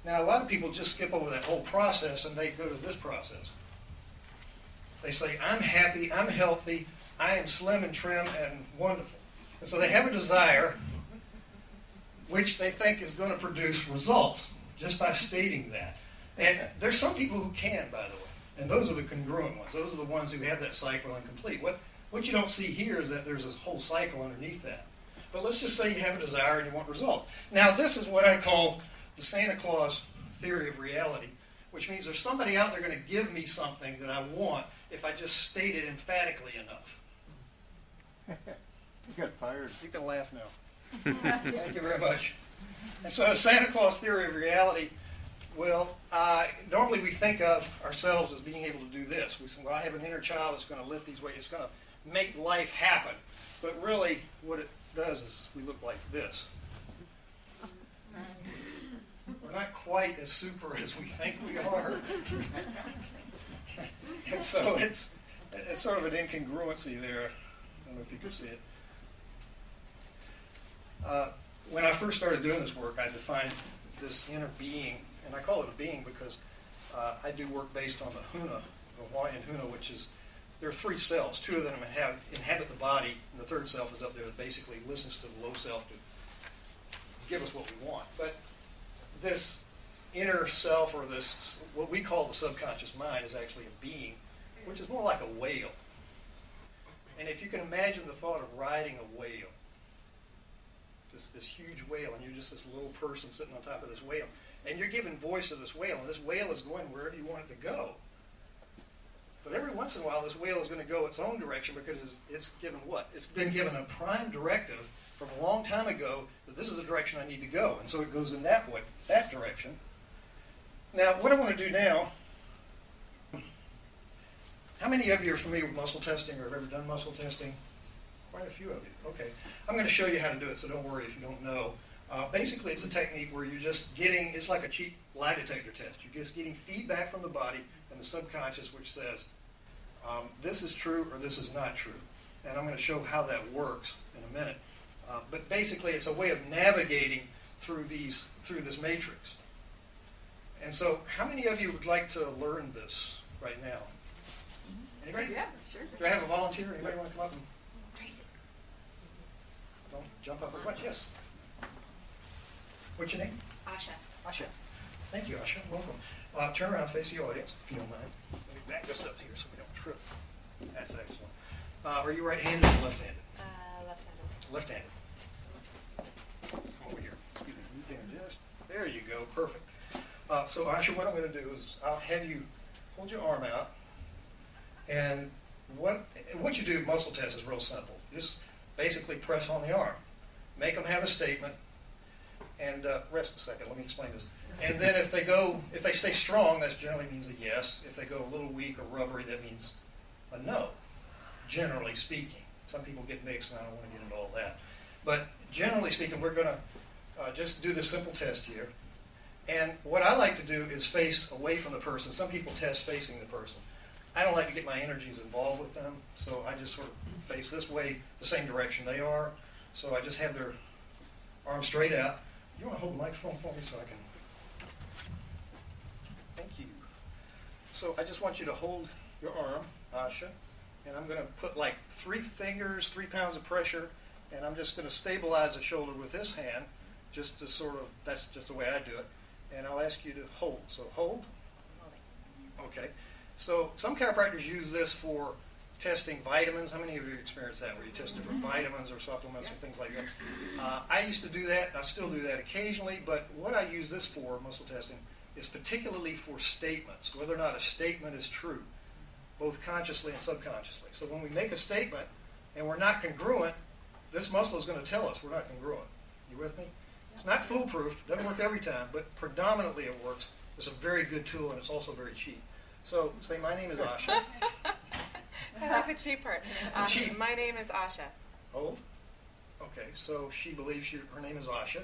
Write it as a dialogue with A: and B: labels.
A: Now, a lot of people just skip over that whole process and they go to this process. They say, I'm happy, I'm healthy, I am slim and trim and wonderful. And so they have a desire which they think is going to produce results just by stating that. And there's some people who can, by the way. And those are the congruent ones. Those are the ones who have that cycle incomplete. What you don't see here is that there's this whole cycle underneath that. But let's just say you have a desire and you want results. Now, this is what I call the Santa Claus theory of reality, which means there's somebody out there going to give me something that I want if I just state it emphatically enough.
B: You got fired.
A: You can laugh now. Thank you very much. And so the Santa Claus theory of reality, well, normally we think of ourselves as being able to do this. We say, well, I have an inner child that's going to lift these weights. It's going to make life happen. But really, what it does is we look like this. We're not quite as super as we think we are. And so it's sort of an incongruency there. I don't know if you can see it. When I first started doing this work, I defined this inner being, and I call it a being because I do work based on the Huna, the Hawaiian Huna, which is, there are 3 cells. 2 of them inhabit the body, and the 3rd self is up there that basically listens to the low self to give us what we want. But this inner self, or this, what we call the subconscious mind, is actually a being, which is more like a whale. And if you can imagine the thought of riding a whale, this huge whale, and you're just this little person sitting on top of this whale, and you're giving voice to this whale, and this whale is going wherever you want it to go. But every once in a while, this whale is going to go its own direction because it's given what? It's been given a prime directive from a long time ago that this is the direction I need to go, and so it goes in that way, that direction. Now, what I want to do now, how many of you are familiar with muscle testing or have ever done muscle testing? Quite a few of you. Okay. I'm going to show you how to do it, so don't worry if you don't know. Basically, it's a technique where you're just getting, it's like a cheap lie detector test. You're just getting feedback from the body and the subconscious which says, this is true or this is not true. And I'm going to show how that works in a minute. But basically, it's a way of navigating through this matrix. And so, how many of you would like to learn this right now? Anybody?
C: Yeah, sure.
A: Do I have a volunteer? Anybody want to come up and... Don't jump up a bunch. Yes. What's your name?
C: Asha.
A: Asha. Thank you, Asha. Welcome. Turn around, face the audience, if you don't mind. Let me back this up here so we don't trip. That's excellent. Are you right-handed or left-handed?
C: Left-handed.
A: Left-handed. Come over here. Excuse me. You can just... There you go. Perfect. So, Asha, what I'm going to do is I'll have you hold your arm out. And what you do muscle test is real simple. Just basically press on the arm. Make them have a statement. And rest a second. Let me explain this. And then if they stay strong, that generally means a yes. If they go a little weak or rubbery, that means a no, generally speaking. Some people get mixed, and I don't want to get into all that. But generally speaking, we're going to just do this simple test here. And what I like to do is face away from the person. Some people test facing the person. I don't like to get my energies involved with them, so I just sort of face this way, the same direction they are. So I just have their arms straight out. You want to hold the microphone for me so I can... Thank you. So I just want you to hold your arm, Asha, and I'm going to put like 3 fingers, 3 pounds of pressure, and I'm just going to stabilize the shoulder with this hand, just to sort of, that's just the way I do it. And I'll ask you to hold. So hold. Okay. So some chiropractors use this for testing vitamins. How many of you experience that, where you test different vitamins or supplements or things like that? I used to do that. I still do that occasionally. But what I use this for, muscle testing, is particularly for statements, whether or not a statement is true, both consciously and subconsciously. So when we make a statement and we're not congruent, this muscle is going to tell us we're not congruent. You with me? It's not foolproof. Doesn't work every time, but predominantly it works. It's a very good tool, and it's also very cheap. So say, my name is Asha.
D: I like the cheap part.
A: Cheap.
D: My name is Asha.
A: Hold. Okay, so she believes her name is Asha.